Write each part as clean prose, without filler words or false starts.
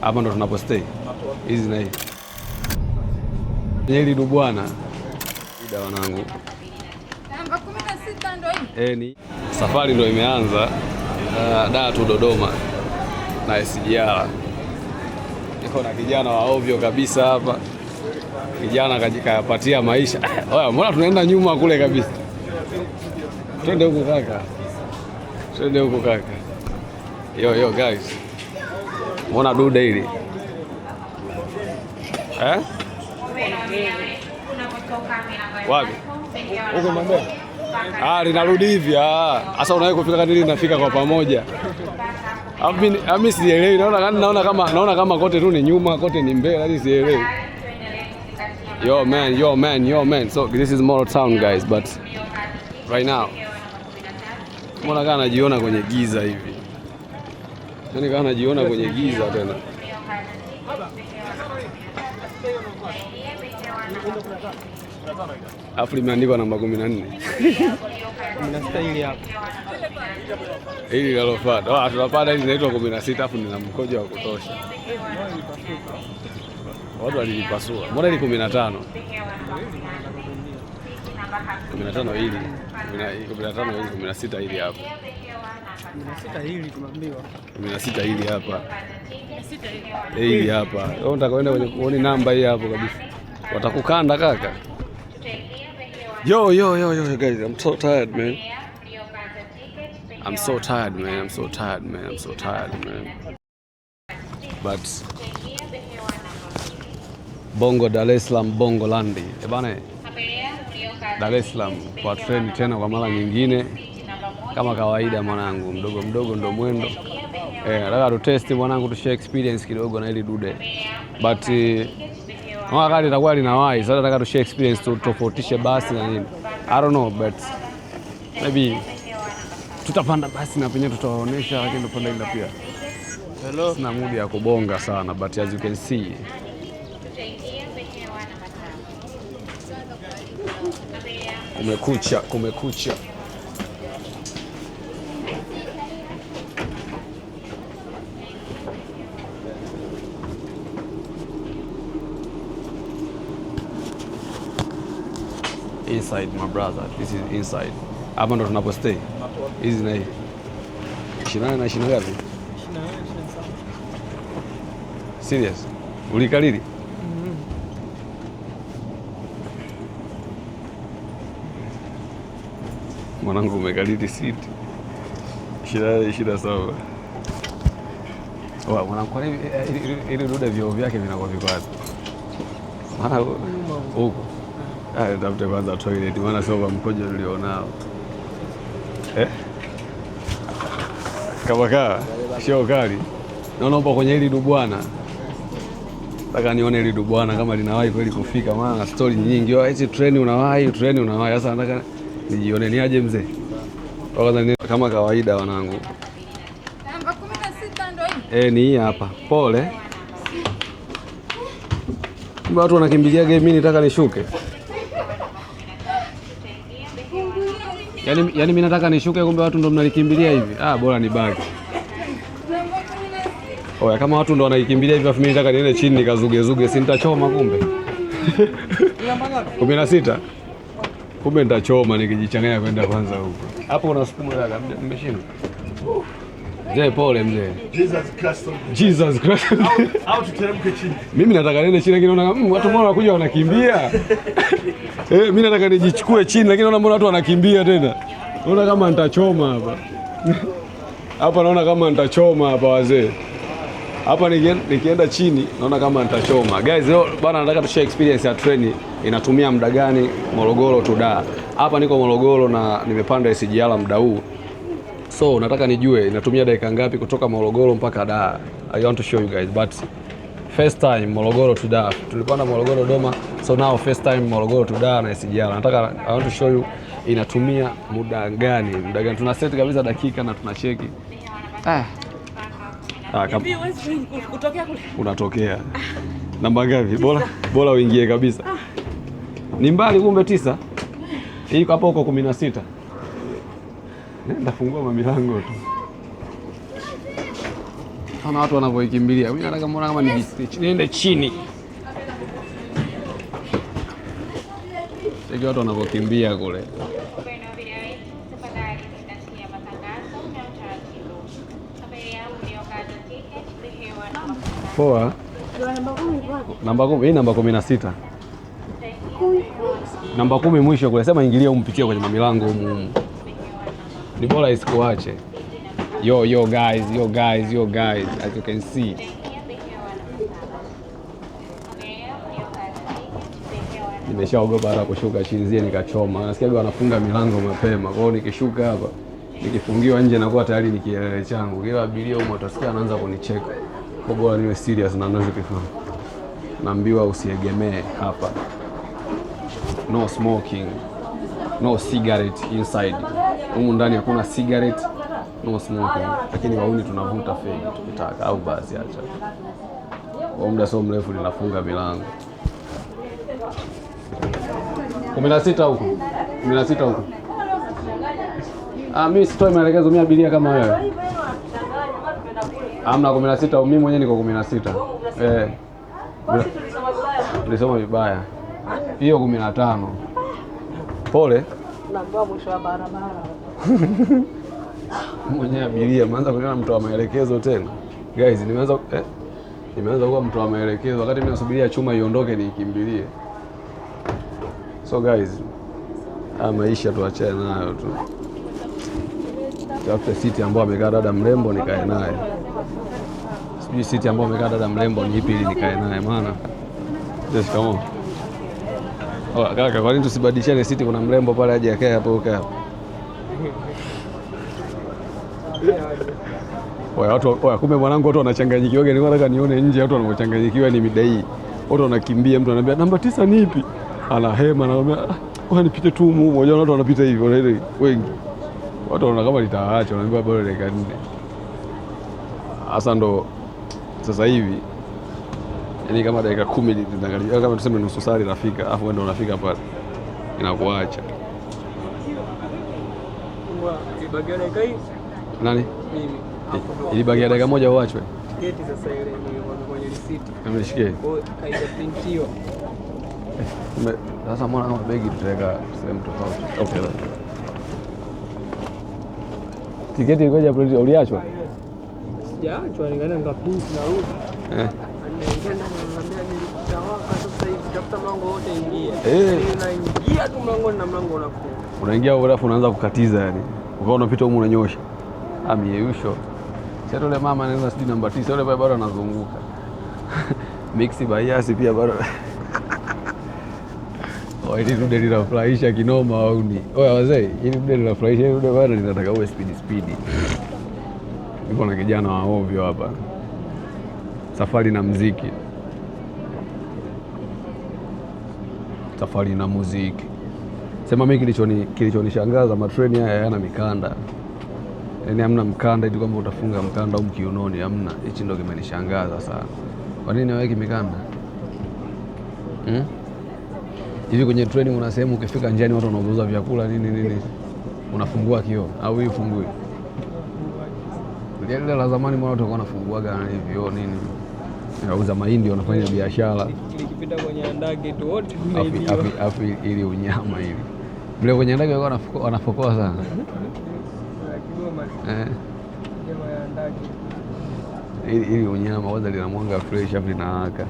Hapa ndo tunapostay. Hizi na hii. Hili du bwana. Ida wanangu. Namba 16 ndo hii. Ni safari ndo imeanza. Dar to Dodoma na SGR. Niko na kijana wa ovyo kabisa hapa. Kijana kajipatia maisha. Oya, mbona tunaenda nyuma kule kabisa? Twende huko kaka. Twende huko kaka. Yo guys. Mbona dude hili? Wapi? Huko mbele. Linarudi hivi. Sasa unaweza kufika kadiri linafika kwa pamoja. Mimi sielewi. Naona kama kote tu ni nyuma, kote ni mbele, hadi sielewi. Yo man. So this is Moro Town guys, but right now mbona kana najiona kwenye giza hivi. Yaani kana najiona kwenye giza tena. Afu limeandikwa namba 14. 16 hili hapa. Hili lalofuata. Tunapanda hili linaitwa 16 afu nina mkojo wa kutosha. Watu walipasua. Mbona hili 15? 15 hili. 15 hili 16 hili hapa. 16 hili tumeambiwa. 16 hili hapa. Hili hapa. Wewe unataka kwenda kwenye kuona namba hii hapo kabisa. Watakukanda kaka. Yo guys, I'm so tired man. I'm so tired man. But Bongo Dar es Salaam Bongo Landi. Bana. Dar es Salaam kwa trend tena kwa mara nyingine. Kama kawaida mwanangu, mdogo ndo mwendo. Nataka tu test mwanangu, tu share experience kidogo na hili dude. But wakati itakuwa linawahi, sasa nataka tu share experience tu tofautishe basi na nini. I don't know, but maybe tutapanda basi na penye tutawaonesha, lakini tupanda ile pia. Hello. Sina mood ya kubonga sana, but as you can see kumekucha. Inside my brother, this is inside. Hapa ndo tunapostay. Hizi na hii. 28 na 20 ngapi? 28. Serious? Ulikalili? Mwanangu umekalili siti. 27. Mwanangu kwa nini ile dude vioo vyake vinakuwa vikwazi? Maana huko. Tafute kwanza toilet, maana sio kwa mkojo ulionao. Kama sio kali. Naomba kwenye hili dubwana. Nataka nione hili dubwana kama linawahi kweli kufika, maana story nyingi. Hizi treni unawahi. Sasa nataka nijione ni aje mzee. Kwanza kama kawaida wanangu. Namba 16 ndo hii. Ni hii hapa. Pole. Watu wanakimbilia game, mimi nataka nishuke. Yaani mimi nataka nishuke, kumbe watu ndo mnalikimbilia hivi. Bora nibaki. Kama watu ndo wanaikimbilia hivi afu mimi nataka niende chini nikazuge, si nitachoma kumbe. 16. Kumbe nitachoma nikijichanganya kwenda kwanza huko. Hapo unasukuma dada, mmeshinda. Mzee pole mzee. Jesus Christ. Au tuteremke chini. Mimi nataka niende chini, lakini naona watu mbona wanakuja wanakimbia. Mimi nataka nijichukue chini, lakini naona mbona watu wanakimbia tena. Naona kama nitachoma hapa. Hapa naona kama nitachoma hapa wazee. Hapa nikienda chini naona kama nitachoma. Guys, leo bana nataka tushare experience ya treni inatumia muda gani Morogoro to Dar. Hapa niko Morogoro na nimepanda SGR muda huu. So nataka nijue inatumia dakika ngapi kutoka Morogoro mpaka Dar. I want to show you guys, but first time Morogoro to Dar. Tulipanda Morogoro Dodoma, so now first time Morogoro to Dar na SGR. Nataka I want to show you inatumia muda gani. Tuna set kabisa dakika na tunacheki. Unatokea namba ngapi? Bora uingie kabisa. Ni mbali kumbe 9. Hii hapo huko 16. Nenda fungua milango tu. Kama watu wanavyoikimbilia. Mimi nataka muone kama niende chini. Sasa watu wanavyokimbia kule. Poa. Namba 10, hii namba 16. Namba 10 mwisho kule. Sema ingilia umpitie kwenye milango humu. Ni bora isikuache. Yo guys, as you can see. Nimeshaogopa hata kushuka chini nikachoma. Nasikia wanafunga milango mapema. Kwa hiyo nikishuka hapa, nikifungiwa nje nakuwa tayari ni kielele changu. Kila abiria huko utasikia anaanza kunicheka. Kwa bora niwe serious na ninachokifanya. Naambiwa usiegemee hapa. No smoking. No cigarette inside. Humu ndani hakuna cigarette, no smoking. Lakini wauni tunavuta fegi tukitaka au basi acha. Kwa muda sio mrefu linafunga milango. 16 huko. 16 huko. Mimi sitoi maelekezo, mimi abiria kama wewe. Hamna 16, mimi mwenyewe niko 16. Nilisoma vibaya. Hiyo 15. Pole. Naambiwa mwisho wa barabara. Mwenyewe abiria mwanza kuniona mtu wa maelekezo tena. Guys, nimeanza kuwa mtu wa maelekezo wakati mimi nasubiria chuma iondoke nikimbilie. So guys, maisha tuachane nayo tu. Tafuta siti ambayo amekaa dada mrembo nikae naye. Sijui siti ambayo amekaa dada mrembo ni ipi ili nikae naye maana. Just come on. Kaka, kwa nini tusibadilishane siti? Kuna mrembo pale aje akae hapo ukae hapo. Kumbe mwanangu watu wanachanganyikiwa. Nilikuwa nataka nione nje watu wanachanganyikiwa ni mida hii. Watu wanakimbia, mtu ananiambia namba 9 ni ipi? Ana hema ananiambia nipite tu huko. Mmoja watu wanapita hivi wanaenda wengi. Watu wanaona kama litaacha, wanaambiwa bado dakika 4. Hasa ndo sasa hivi. Yaani kama dakika 10 tunaangalia kama tuseme nusu saa inafika, afu ndio unafika pale. Inakuacha. Ibagia dakika hii? Nani? Mimi. Ilibagia dakika moja uachwe. Tiketi sasa ile ni kwenye risiti. Ameshikie. Kwa hiyo haijaprintiwa. Sasa mbona kama begi tutaweka sehemu tofauti? Okay. Tiketi ilikuja print uliachwa? Sijaachwa, nikaenda nikaprint na rudi. Nikaenda nikamwambia nilitawaka sasa hivi tafuta mlango wote ingia. Unaingia tu mlango na mlango unafunga. Unaingia alafu unaanza kukatiza yani. Ukaona unapita huko unanyosha. Amiyeyusho. Sasa yule mama anaenda sijui namba 9, yule bado anazunguka. Mixi bias pia bado. Hili dude linafurahisha kinoma au ni? Oya wazee, hili dude linafurahisha, hili dude bado linataka uwe speed. Niko na kijana wa ovyo hapa. Safari na muziki. Safari na muziki. Sema mimi kilichonishangaza matreni haya hayana mikanda. Yaani hamna mkanda eti kwamba utafunga mkanda au kiunoni, hamna. Hichi ndio kimenishangaza sana. Kwa nini haweki mikanda? Hivi kwenye treni una sehemu ukifika njiani watu wanauza vyakula nini unafungua kioo au hii ufungui? Ile la zamani mwana watu walikuwa wanafunguaga na hivyo nini? Wanauza mahindi, wanafanya biashara. Ikipita kwenye ndege tu wote tunaibiwa. Afi ili unyama ili. Vile kwenye ndege walikuwa wanafokoa sana. Kigoma. Kigoma ya ndege. Ili unyama waza lina mwanga fresh afi linawaka.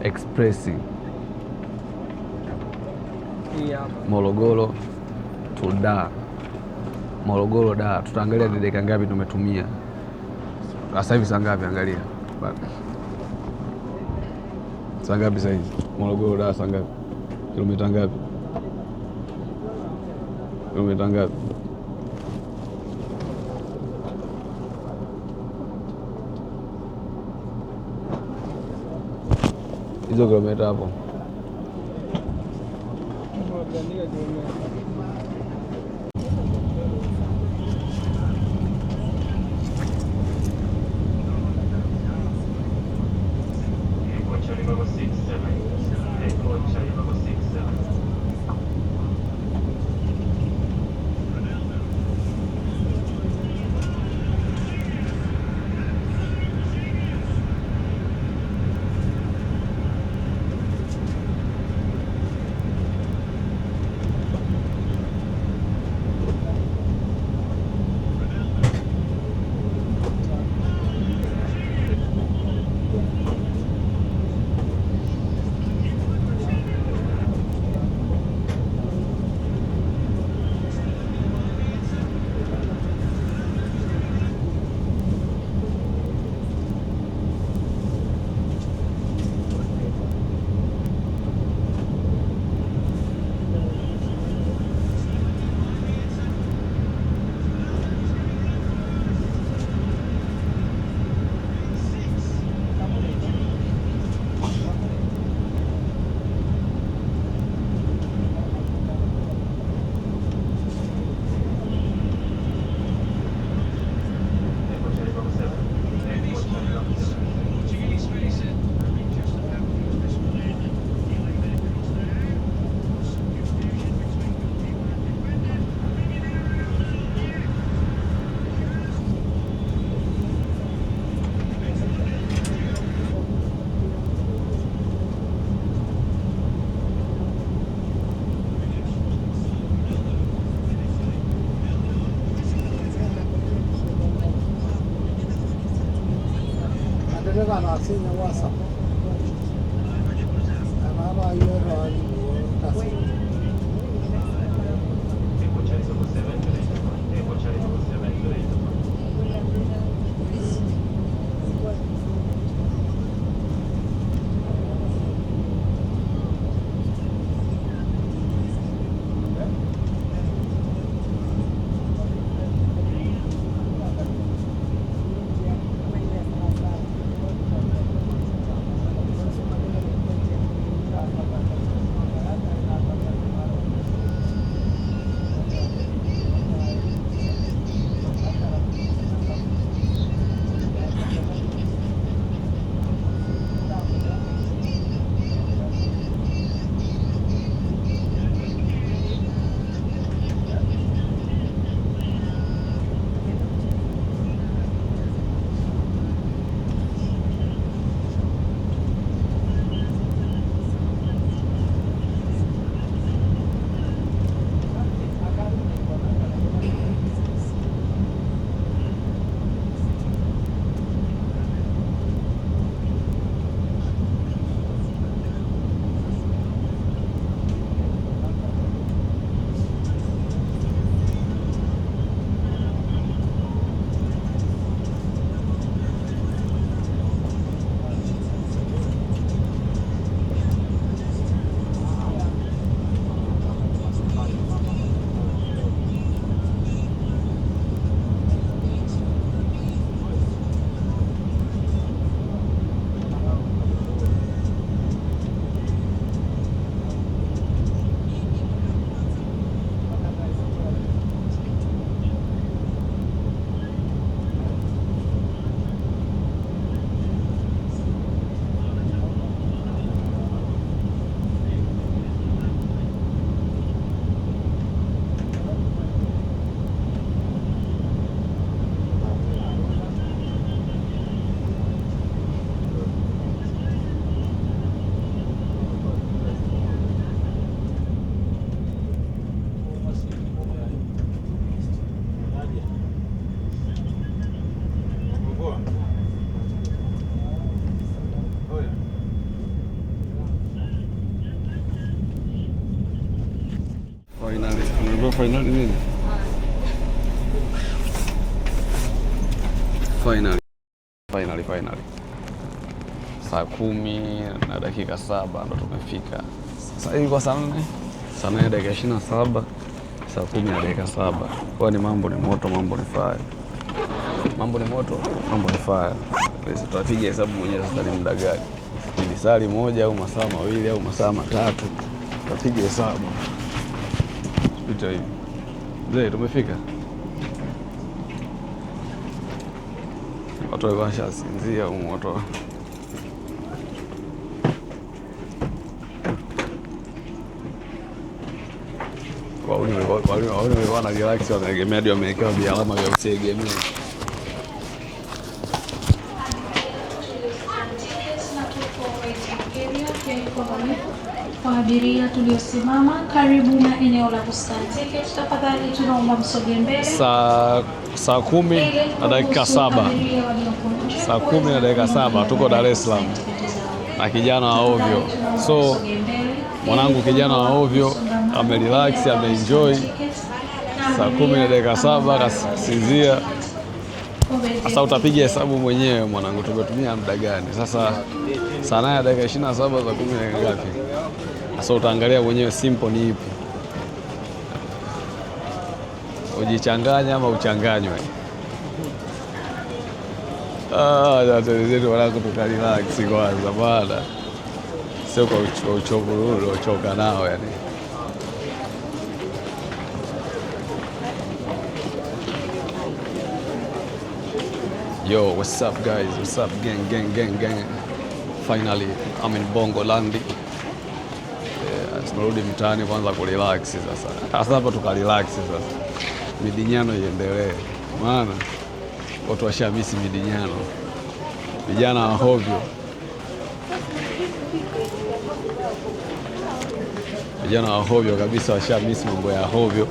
Expressing Morogoro to Dar. Morogoro Dar. Tutaangalia ni dakika ngapi tumetumia. Sasa hivi saa ngapi angalia. Saa ngapi sasa hivi? Morogoro Dar saa ngapi? Kilomita ngapi? Kilomita ngapi? Hizo kilomita hapo. Finali nini? Finali. Saa 10:07 ndo tumefika. Sasa hivi kwa saa 4:27, saa 10:07. Kwa ni mambo ni moto, mambo ni fire. Mambo ni moto, mambo ni fire. Sisi tutapiga hesabu mwenyewe sasa ni muda gani. Ni saa moja au masaa mawili au masaa matatu. Tutapiga hesabu. Pita hivi. Mzee, tumefika. Watu washasinzia huko moto. Kwa hiyo wana relax wanaegemea ndio wamewekewa alama vya usiegemea. Kwa abiria tuliosimama karibu na eneo la kuscan ticket, tafadhali tunaomba msogee mbele. Saa 10:07. Saa 10:07 tuko Dar es Salaam na kijana wa ovyo. So mwanangu kijana wa ovyo amerelax, ameenjoy. Saa 10:07 kasinzia. Sasa utapiga hesabu mwenyewe mwanangu, tumetumia muda gani? Sasa saa 8:27 za 10 ngapi? Sasa utaangalia mwenyewe simple ni ipi. Ujichanganya ama uchanganywe. Zetu wanako tukarelax kwanza bwana. Sio kwa uchovu uliochoka nao yani. Yo, what's up guys? What's up gang? Finally, I'm in Bongo Landi. Tunarudi mtaani kwanza kurelax sasa. Sasa hapa tukarelax sasa. Midinyano iendelee. Maana watu washamisi midinyano. Vijana wa hovyo. Vijana wa hovyo kabisa washamisi mambo ya hovyo.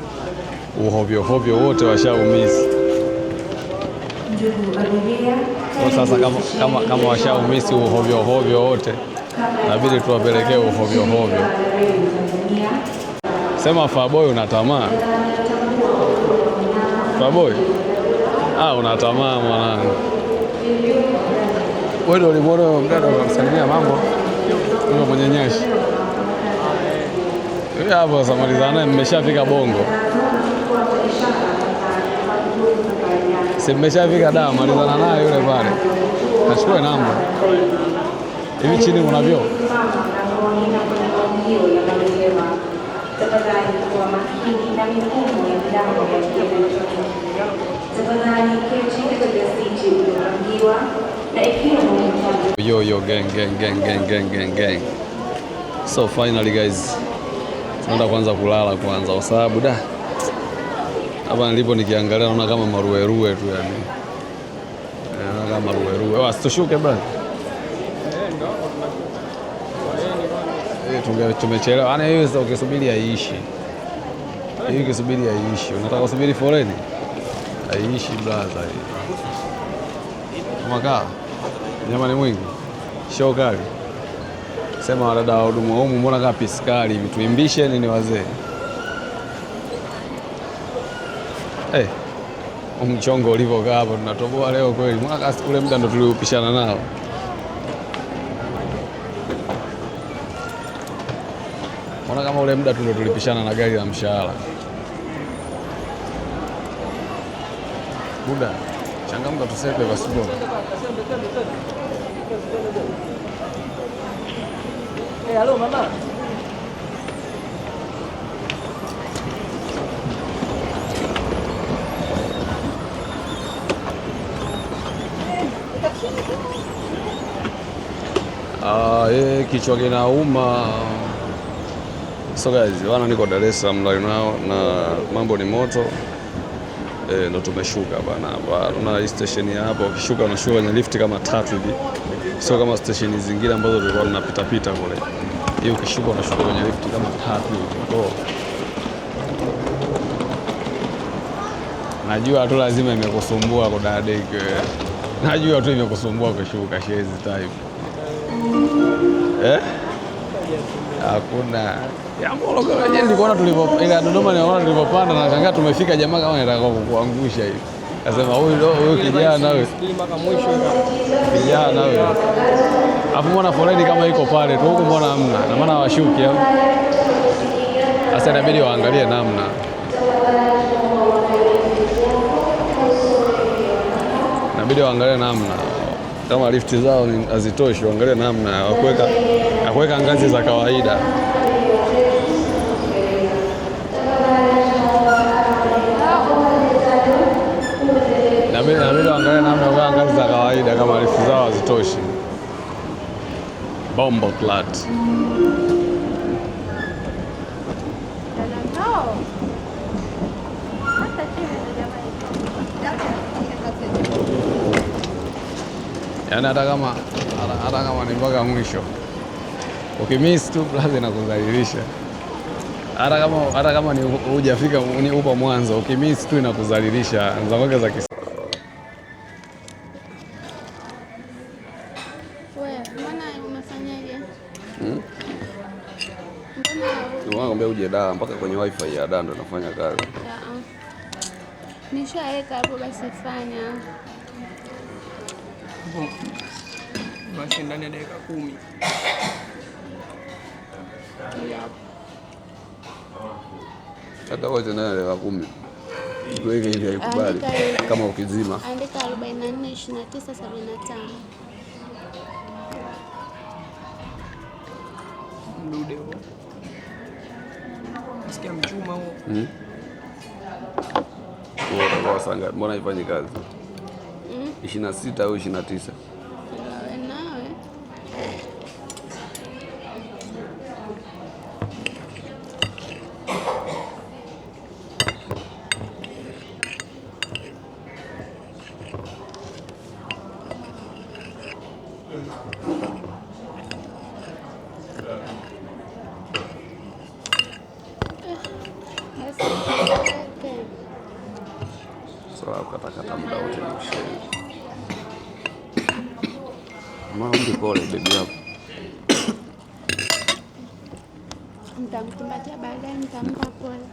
Uhovyo wote washaumisi. Kwa sasa kama washaumisi uhovyo hovyo wote, inabidi tuwapelekee uhovyo hovyo. Sema Faboy una tamaa. Faboy. Una tamaa mwanangu. Wewe ndio ulimwona mdada unamsalimia mambo. Ndio kwenye nyashi. Yule hapo samalizana naye mmeshafika Bongo. Si mmeshafika Dar, malizana naye yule pale. Nachukua namba. Hivi chini kuna vyoo. Yo gang. So finally guys, tunaenda kwanza kulala kwanza kwa sababu hapa nilipo nikiangalia naona kama maruerue tu yani. Naona kama maruerue. Wasitoshuke bwana. Tumechelewa. Yaani hiyo sasa ukisubiri haiishi. Hiyo ukisubiri haiishi. Unataka usubiri foleni? Haiishi brother hii. Mwakaa. Nyama ni mwingi. Show kali. Sema wadada wa huduma humu mbona kama piskali hivi tuimbishe nini wazee? Mchongo ulivyokaa hapo tunatoboa leo kweli. Mwaka ule muda ndo tuliupishana nao. Mbona kama ule muda tulipishana na gari la mshahara. Buda, changamka tusepe basi bwana. Hello mama. Kichwa kinauma. So guys, niko Dar es Salaam right now na mambo ni moto. Ndo tumeshuka bana. Tuna station ya hapa, ukishuka unashuka kwenye lift kama 3 hivi. Sio kama station zingine ambazo tulikuwa tunapita kule. Hiyo ukishuka unashuka kwenye lift kama 3 hivi. Najua tu lazima imekusumbua kudadeki. Najua tu imekusumbua kushuka shezi type. Hakuna. Ya Morogoro je nilikuona ile Dodoma niona tulipopanda na shangaa tumefika jamaa kama anataka kuangusha hivi. Akasema huyu kijana wewe. Mpaka mwisho. Kijana wewe. Hapo mbona foleni kama iko pale tu huko mbona hamna? Na maana washuki hapo. Sasa inabidi waangalie namna. Inabidi waangalie namna. Kama lifti zao hazitoshi waangalie namna ya kuweka ngazi za kawaida. Inabidi waangalie namna ya kuweka ngazi za kawaida kama lifti zao hazitoshi. Bombo clat. Yaani hata kama ni mpaka mwisho. Ukimiss tu plaza inakudhalilisha. Hata kama ni hujafika ni upo mwanzo, ukimiss tu inakudhalilisha. Nzawaka za kisa. Wewe, mbona unafanyaje? Mbona uje Dar mpaka kwenye wifi ya Dar ndo nafanya kazi. Nishaweka hapo basi fanya. Basi ndani ya dakika 10. Hata wote ndani ya dakika 10. Tuweke hivi haikubali kama ukizima. Andika 44 29 75. Mdude huo. Nasikia mchuma huo. Kwa sanga mbona ifanye kazi? 26 au 29? swala ukatakata muda wote ni ushenzi. Mama pole baby yako. Nitamkumbatia baadaye, nitampa pole.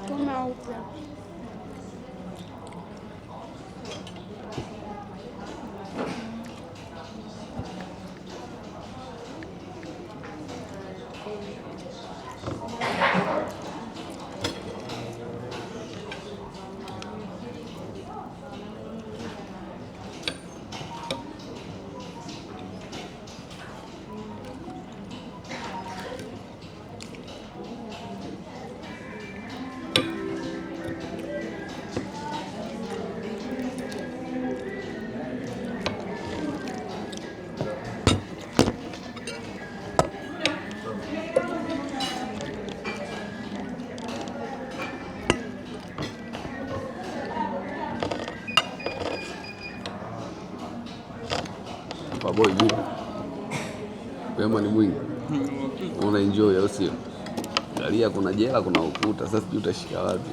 Kama upya. Boy, wema ni mwingi. Una enjoy au sio? Angalia kuna jela, kuna ukuta. Sasa sijui utashika wapi.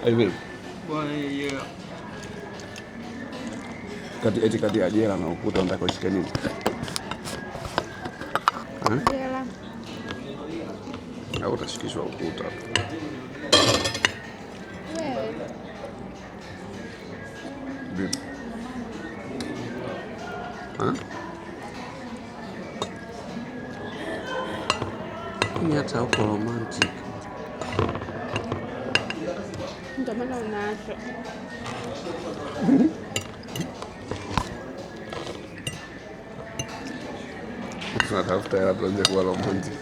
Hivi. Yeah. Kati ya jela na ukuta unataka ushike nini? Jela. Au utashikishwa ukuta? Vipi? Ni hata uko romantic. Ndio maana unaacha. Tunatafuta hela tuanze kuwa romantic.